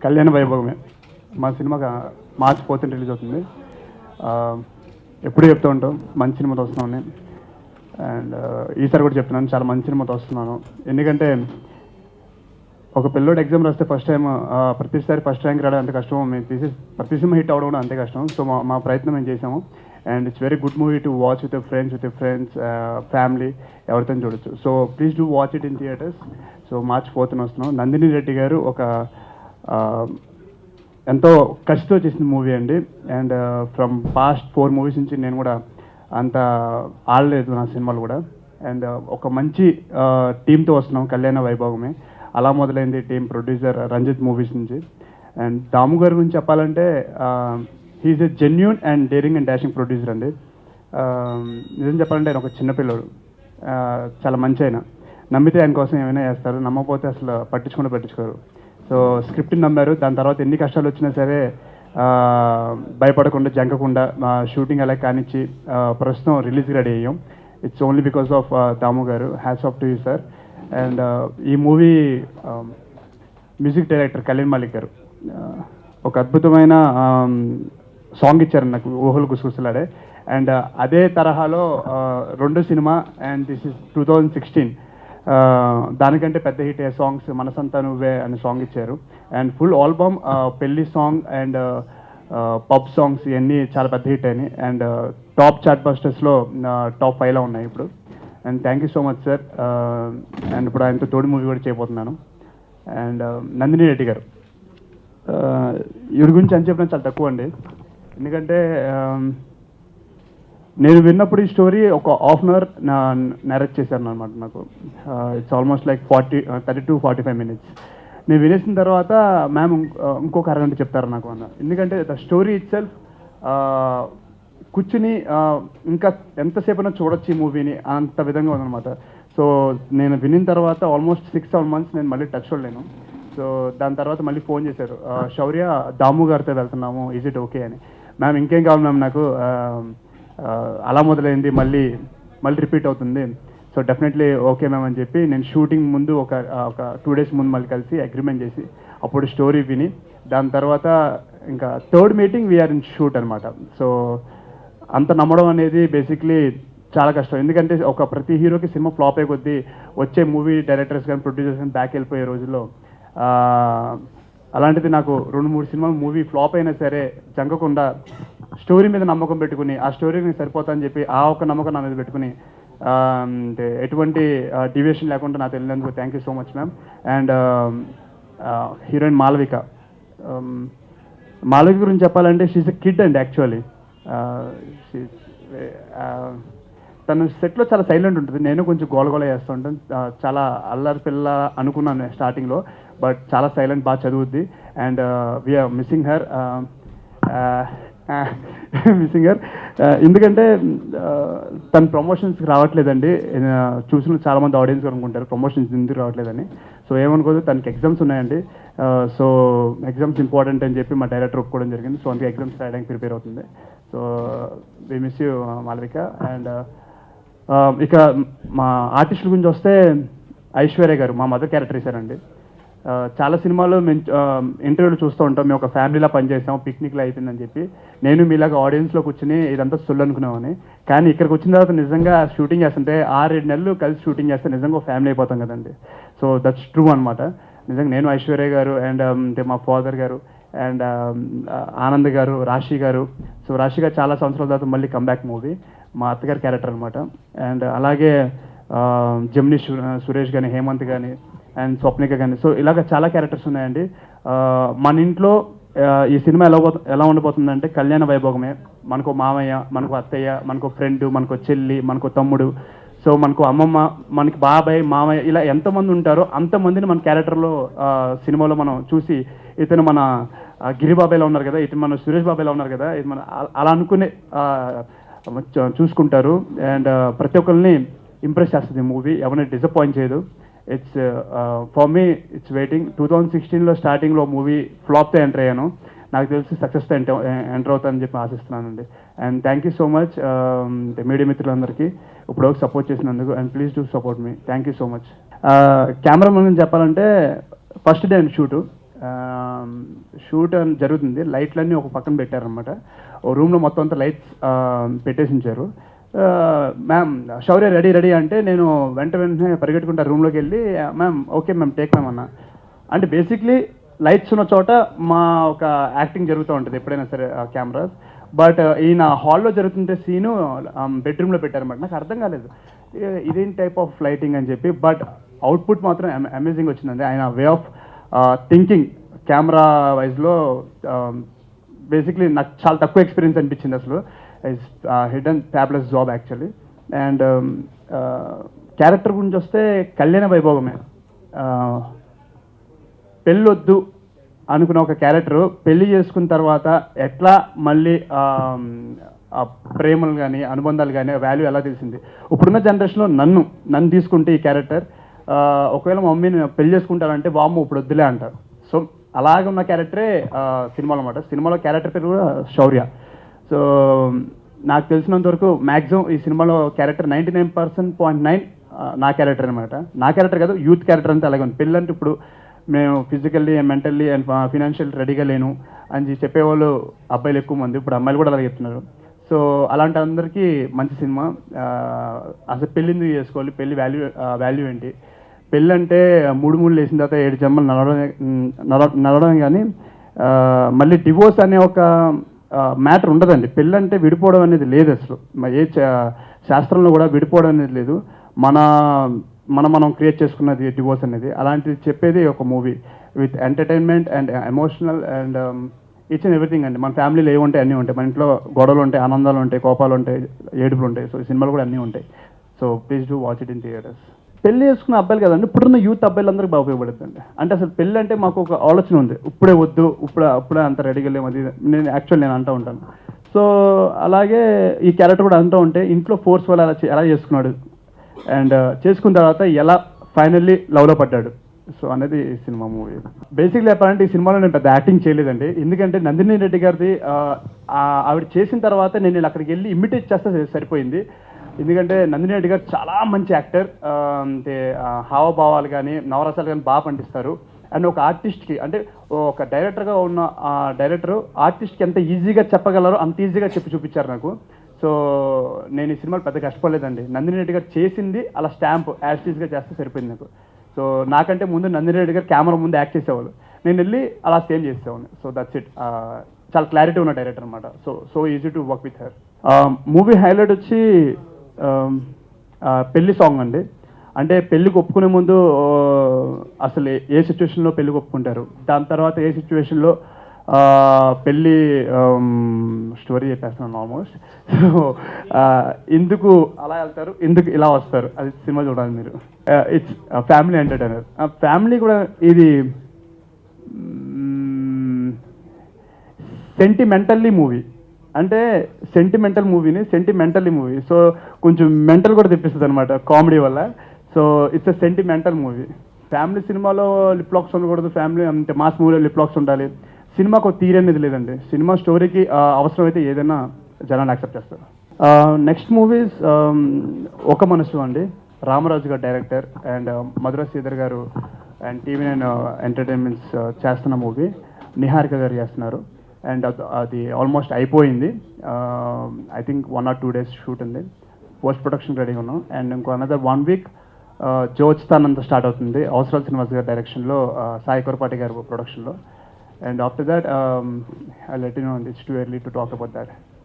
కళ్యాణ వైభవమే మా cinema March 4th release అవుతుంది. ఎప్పుడూ చెప్తూ ఉంటాం మంచి సినిమాతో వస్తున్నామని. అండ్ ఈసారి కూడా చెప్తున్నాను, చాలా మంచి సినిమాతో వస్తున్నాను. ఎందుకంటే ఒక పిల్లోడు ఎగ్జామ్ రాస్తే ఫస్ట్ టైం ప్రతిసారి ఫస్ట్ ర్యాంక్ రావడం అంత కష్టం, మేము తీసి ప్రతి సినిమా హిట్ అవ్వడం కూడా అంతే కష్టం. సో మా ప్రయత్నం మేము చేసాము. And it's very good movie to watch with friends family ఎవరితో చూడొచ్చు. So please do watch it in theatres. So March 4th వస్తున్నాం. నందిని రెడ్డి గారు ఒక ఎంతో కసితో చేసిన మూవీ అండి. అండ్ ఫ్రమ్ పాస్ట్ 4 మూవీస్ నుంచి నేను కూడా అంత ఆడలేదు నా సినిమాలు కూడా. అండ్ ఒక మంచి టీంతో వస్తున్నాం, కళ్యాణ వైభవమే. అలా మొదలైంది టీం, ప్రొడ్యూసర్ రంజిత్ మూవీస్ నుంచి. అండ్ దాము గారి గురించి చెప్పాలంటే he's a genuine and daring and dashing producer అండి. నిజం చెప్పాలంటే ఆయన ఒక చిన్నపిల్లడు, చాలా మంచి ఆయన. నమ్మితే ఆయన కోసం ఏమైనా చేస్తారు, నమ్మకపోతే అసలు పట్టించుకోరు. సో స్క్రిప్ట్ని నమ్మారు, దాని తర్వాత ఎన్ని కష్టాలు వచ్చినా సరే భయపడకుండా జంకకుండా షూటింగ్ అలా కానిచ్చి ప్రస్తుతం రిలీజ్కి రెడీ అయ్యాం. It's only because of Damu గారు. Hats off to you sir. And ఈ movie music director Kalyan Malik గారు ఒక అద్భుతమైన సాంగ్ ఇచ్చారు నాకు, ఊహలు గుసగుసలాడే. అండ్ అదే తరహాలో రెండో సినిమా, అండ్ దిస్ ఇస్ 2016, దానికంటే పెద్ద హిట్ అయ్యే సాంగ్స్ మనసంతా నువ్వే అనే సాంగ్ ఇచ్చారు. అండ్ ఫుల్ ఆల్బమ్ పెళ్లి సాంగ్ అండ్ పబ్ సాంగ్స్ ఇవన్నీ చాలా పెద్ద హిట్ అయినాయి. అండ్ టాప్ చాట్ బస్టర్స్లో టాప్ 5లో ఉన్నాయి ఇప్పుడు. And thank you so much sir. And ఇప్పుడు ఆయనతో తోడి మూవీ కూడా చేయబోతున్నాను. అండ్ నందిని రెడ్డి గారు, వీడి గురించి అని చెప్పడం చాలా తక్కువ అండి. ఎందుకంటే నేను విన్నప్పుడు ఈ స్టోరీ ఒక హాఫ్ అన్ అవర్ నరేట్ చేశాను అనమాట నాకు. It's almost like 30 to 45 minutes. నేను వినేసిన తర్వాత మ్యామ్ ఇంకొక అరగంట చెప్తారు నాకు అన్న. ఎందుకంటే ద స్టోరీ ఇట్ సెల్ఫ్ కూర్చుని ఇంకా ఎంతసేపైనా చూడొచ్చు ఈ మూవీని, అంత విధంగా ఉందన్నమాట. సో నేను వినిన తర్వాత ఆల్మోస్ట్ 6-7 months నేను మళ్ళీ టచ్ చూడలేను. సో దాని తర్వాత మళ్ళీ ఫోన్ చేశారు, శౌర్య దాము గారితో వెళ్తున్నాము, ఈజ్ ఇట్ ఓకే అని. మ్యామ్ ఇంకేం కావాలి మ్యామ్ నాకు, అలా మొదలైంది మళ్ళీ రిపీట్ అవుతుంది. సో డెఫినెట్లీ ఓకే మ్యామ్ అని చెప్పి నేను షూటింగ్ ముందు ఒక 2 days ముందు మళ్ళీ కలిసి అగ్రిమెంట్ చేసి అప్పుడు స్టోరీ విని దాని తర్వాత ఇంకా third meeting we are in shoot అనమాట. సో అంత నమ్మడం అనేది బేసిక్లీ చాలా కష్టం. ఎందుకంటే ఒక ప్రతి హీరోకి సినిమా ఫ్లాప్ అయ్యే కొద్దీ వచ్చే మూవీ డైరెక్టర్స్ కానీ ప్రొడ్యూసర్స్ కానీ బ్యాక్ వెళ్ళిపోయే రోజుల్లో అలాంటిది నాకు 2-3 సినిమాలు మూవీ ఫ్లాప్ అయినా సరే జంకకుండా స్టోరీ మీద నమ్మకం పెట్టుకుని ఆ స్టోరీకి సరిపోతా అని చెప్పి ఆ ఒక నమ్మకం నా మీద పెట్టుకుని అంటే ఎటువంటి డివియేషన్ లేకుండా నాకు వెళ్ళినందుకు thank you so much ma'am. And heroine Malavika గురించి చెప్పాలంటే షీఈస్ ఎ కిడ్ అండి. యాక్చువల్లీ తను సెట్లో చాలా సైలెంట్ ఉంటుంది, నేను కొంచెం గోలగోల చేస్తూ ఉంటాను. చాలా అల్లరి పిల్ల అనుకున్నాను స్టార్టింగ్లో, బట్ చాలా సైలెంట్, బాగా చదువుద్ది. అండ్ వీఆర్ మిస్సింగ్ హర్ ఎందుకంటే తన ప్రమోషన్స్కి రావట్లేదండి. చూసిన చాలామంది ఆడియన్స్ అనుకుంటారు ప్రమోషన్స్ ఎందుకు రావట్లేదని. సో ఏమనుకోదు, తనకి ఎగ్జామ్స్ ఉన్నాయండి. సో ఎగ్జామ్స్ ఇంపార్టెంట్ అని చెప్పి మా డైరెక్టర్ ఒప్పుకోవడం జరిగింది. సో అందుకే ఎగ్జామ్స్ రాయడానికి ప్రిపేర్ అవుతుంది. So we miss you Malavika. And ఇక మా ఆర్టిస్టుల గురించి వస్తే ఐశ్వర్య గారు మా మదర్ క్యారెక్టర్ ఇచ్చారండి. చాలా సినిమాల్లో మేము ఇంటర్వ్యూలు చూస్తూ ఉంటాం, మేము ఒక ఫ్యామిలీలా పనిచేసాం, పిక్నిక్లో అయిపోయిందని చెప్పి. నేను మీలాగా ఆడియన్స్లో కూర్చుని ఇదంతా సొల్లు అనుకున్నామని. కానీ ఇక్కడికి వచ్చిన తర్వాత నిజంగా షూటింగ్ చేస్తుంటే 6-7 నెలలు కలిసి షూటింగ్ చేస్తే నిజంగా ఒక ఫ్యామిలీ అయిపోతాం కదండి. సో దట్స్ ట్రూ అనమాట. నిజంగా నేను, ఐశ్వర్య గారు అండ్ అంటే మా ఫాదర్ గారు అండ్ ఆనంద్ గారు, రాశి గారు. సో రాశి గారు చాలా సంవత్సరాల తర్వాత మళ్ళీ కంబ్యాక్ మూవీ, మా అత్తగారి క్యారెక్టర్ అనమాట. అండ్ అలాగే జమిని సురేష్ కానీ, హేమంత్ కానీ అండ్ స్వప్నిక కానీ. సో ఇలాగ చాలా క్యారెక్టర్స్ ఉన్నాయండి. మన ఇంట్లో ఈ సినిమా ఎలా ఉండబోతుందంటే కళ్యాణ వైభోగమే. మనకు మామయ్య, మనకు అత్తయ్య, మనకు ఫ్రెండ్, మనకు చెల్లి, మనకు తమ్ముడు, సో మనకు అమ్మమ్మ, మనకి బాబాయ్, మామయ్య, ఇలా ఎంతమంది ఉంటారో అంతమందిని మన క్యారెక్టర్లో సినిమాలో మనం చూసి ఇతను మన గిరిబాబాయ్లో ఉన్నారు కదా, ఇతను మన సురేష్ బాబాయ్లో ఉన్నారు కదా, ఇది మన అలా అనుకునే చూసుకుంటారు. అండ్ ప్రతి ఒక్కరిని ఇంప్రెస్ చేస్తుంది మూవీ, ఎవరిని డిసప్పాయింట్ చేయదు. It's for me it's waiting. 2016లో స్టార్టింగ్లో మూవీ ఫ్లాప్తో ఎంటర్ అయ్యాను, నాకు తెలిసి సక్సెస్తో ఎంటర్ అవుతానని చెప్పి ఆశిస్తున్నానండి. And thank you so much media మిత్రులందరికీ ఇప్పుడు సపోర్ట్ చేసినందుకు. And please do support me. Thank you so much. Cameraman గురించి చెప్పాలంటే first day and shoot shoot జరుగుతుంది, లైట్లన్నీ ఒక పక్కన పెట్టారనమాట. ఓ రూమ్లో మొత్తం అంతా లైట్స్ పెట్టేసి ఉంచారు. మ్యామ్ శౌర్య రెడీ రెడీ అంటే నేను వెంటనే పరిగెట్టుకుంటా రూమ్లోకి వెళ్ళి, ma'am okay ma'am take ma'am అన్న. అంటే బేసిక్లీ లైట్స్ ఉన్న చోట మా ఒక యాక్టింగ్ జరుగుతూ ఉంటుంది ఎప్పుడైనా సరే కెమెరాస్. బట్ ఈయన హాల్లో జరుగుతుంటే సీను బెడ్రూమ్లో పెట్టారన్నమాట. నాకు అర్థం కాలేదు ఇదేం టైప్ ఆఫ్ లైటింగ్ అని చెప్పి. బట్ అవుట్పుట్ మాత్రం అమేజింగ్ వచ్చిందండి. ఆయన వే ఆఫ్ థింకింగ్ కెమెరా వైజ్లో బేసిక్లీ నాకు చాలా తక్కువ ఎక్స్పీరియన్స్ అనిపించింది అసలు. Is hidden fabulous job actually. And character గురించి వస్తే కళ్యాణ వైభోగమే. పెళ్ళొద్దు అనుకున్న ఒక క్యారెక్టరు పెళ్లి చేసుకున్న తర్వాత ఎట్లా మళ్ళీ ఆ ప్రేమలు కానీ అనుబంధాలు కానీ వాల్యూ ఎలా తెలిసింది. ఇప్పుడున్న జనరేషన్లో నన్ను తీసుకుంటే ఈ క్యారెక్టర్ ఒకవేళ మా మమ్మీని పెళ్లి చేసుకుంటానంటే వామ్మ ఇప్పుడు వద్దులే అంటారు. సో అలాగే ఉన్న క్యారెక్టరే సినిమాలో అనమాట. సినిమాలో క్యారెక్టర్ పేరు కూడా శౌర్య. సో నాకు తెలిసినంత వరకు మ్యాక్సిమం ఈ సినిమాలో క్యారెక్టర్ 99.9 నా క్యారెక్టర్ అనమాట. నా క్యారెక్టర్ కాదు, యూత్ క్యారెక్టర్ అంతా అలాగే ఉంది. పెళ్ళంటే ఇప్పుడు మేము ఫిజికల్లీ మెంటల్లీ అండ్ ఫినాన్షియల్ రెడీగా లేను అని చెప్పేవాళ్ళు అబ్బాయిలు ఎక్కువ మంది, ఇప్పుడు అమ్మాయిలు కూడా అలాగే చెప్తున్నారు. సో అలాంటి అందరికీ మంచి సినిమా. అసలు పెళ్ళి ఎందుకు చేసుకోవాలి, పెళ్ళి వాల్యూ ఏంటి, పెళ్ళి అంటే మూడు వేసిన తర్వాత 7 జన్మలు నడవడం కానీ మళ్ళీ డివోర్స్ అనే ఒక మ్యాటర్ ఉండదండి. పెళ్ళి అంటే విడిపోవడం అనేది లేదు అసలు. ఏ శాస్త్రంలో కూడా విడిపోవడం అనేది లేదు. మనం క్రియేట్ చేసుకున్నది డివోర్స్ అనేది. అలాంటిది చెప్పేది ఒక movie with entertainment and emotional and each and everything అండి. మన ఫ్యామిలీలో ఏమి ఉంటాయి అన్నీ ఉంటాయి. మన ఇంట్లో గొడవలు ఉంటాయి, ఆనందాలు ఉంటాయి, కోపాలు ఉంటాయి, ఏడుపులు ఉంటాయి. సో ఈ సినిమాలు కూడా అన్నీ ఉంటాయి. So please do watch it in theatres. పెళ్లి చేసుకున్న అబ్బాయిలు కదండి, ఇప్పుడున్న యూత్ అబ్బాయిలందరికీ బాగా ఉపయోగపడుతుంది. అంటే అసలు పెళ్ళి అంటే మాకు ఒక ఆలోచన ఉంది, ఇప్పుడే వద్దు, అప్పుడే అంత రెడీగా లేము. అది నేను అంటూ ఉంటాను. సో అలాగే ఈ క్యారెక్టర్ కూడా అంటూ ఉంటే ఇంట్లో ఫోర్స్ వల్ల ఎలా చేసుకున్నాడు అండ్ చేసుకున్న తర్వాత ఎలా ఫైనల్లీ లవ్లో పడ్డాడు. సో అనేది ఈ సినిమా మూవీ. బేసిక్లీ చెప్పాలంటే ఈ సినిమాలో నేను పెద్ద యాక్టింగ్ చేయలేదండి. ఎందుకంటే నందిని రెడ్డి గారిది ఆవిడ చేసిన తర్వాత నేను అక్కడికి వెళ్ళి ఇమిటేట్ చేస్తే సరిపోయింది. ఎందుకంటే నందిని రెడ్డి గారు చాలా మంచి యాక్టర్. అంటే హావభావాలు కానీ నవరసాలు కానీ బాగా పండిస్తారు. అండ్ ఒక ఆర్టిస్ట్కి అంటే ఒక డైరెక్టర్గా ఉన్న డైరెక్టర్ ఆర్టిస్ట్కి ఎంత ఈజీగా చెప్పగలరో అంత ఈజీగా చెప్పి చూపించారు నాకు. సో నేను ఈ సినిమాలో పెద్ద కష్టపడలేదండి. నందిని రెడ్డి గారు చేసింది అలా స్టాంప్ యాస్టీస్గా చేస్తే సరిపోయింది నాకు. సో నాకంటే ముందు నందిని రెడ్డి గారు కెమెరా ముందు యాక్ట్ చేసేవాళ్ళు, నేను వెళ్ళి అలా సేమ్ చేసేవాడిని. So that's it. చాలా క్లారిటీ ఉన్న డైరెక్టర్ అనమాట. So easy to work with her. Movie highlight వచ్చి పెళ్లి సాంగ్ అండి. అంటే పెళ్ళికి ఒప్పుకునే ముందు అసలు ఏ సిచ్యువేషన్లో పెళ్ళికి ఒప్పుకుంటారు, దాని తర్వాత ఏ సిచ్యువేషన్లో పెళ్ళి స్టోరీ చెప్పేస్తున్నాను ఆల్మోస్ట్. సో ఎందుకు అలా వెళ్తారు, ఎందుకు ఇలా వస్తారు, అది సినిమా చూడాలి మీరు. It's family entertainer. ఫ్యామిలీ కూడా ఇది సెంటిమెంటల్లీ మూవీ. అంటే సెంటిమెంటల్లీ మూవీ. సో కొంచెం మెంటల్ కూడా తెప్పిస్తుంది అనమాట కామెడీ వల్ల. So it's a sentimental movie. Family సినిమాలో లిప్ లాక్స్ ఉండకూడదు, ఫ్యామిలీ అంటే మాస్ మూవీలో లిప్ లాక్స్ ఉండాలి. సినిమాకు ఒక తీరు అనేది లేదండి. సినిమా స్టోరీకి అవసరమైతే ఏదైనా జనాలు యాక్సెప్ట్ చేస్తారు. నెక్స్ట్ మూవీస్ ఒక మనసు అండి. రామరాజు గారు డైరెక్టర్ అండ్ మధుర శ్రీధర్ గారు అండ్ TV9 ఎంటర్టైన్మెంట్స్ చేస్తున్న మూవీ. నిహారిక గారు చేస్తున్నారు. అండ్ అది ఆల్మోస్ట్ అయిపోయింది. I think 1 or 2 days shoot ఉంది. పోస్ట్ ప్రొడక్షన్ రెడీగా ఉన్నాం. అండ్ ఇంకో అనదర్ 1 week జోచ్తానంత స్టార్ట్ అవుతుంది. అవసరాల శ్రీనివాస్ గారి డైరెక్షన్లో, సాయి కొరపాటి గారు ప్రొడక్షన్లో. And after that, I'll let you know. It's too early to talk about that.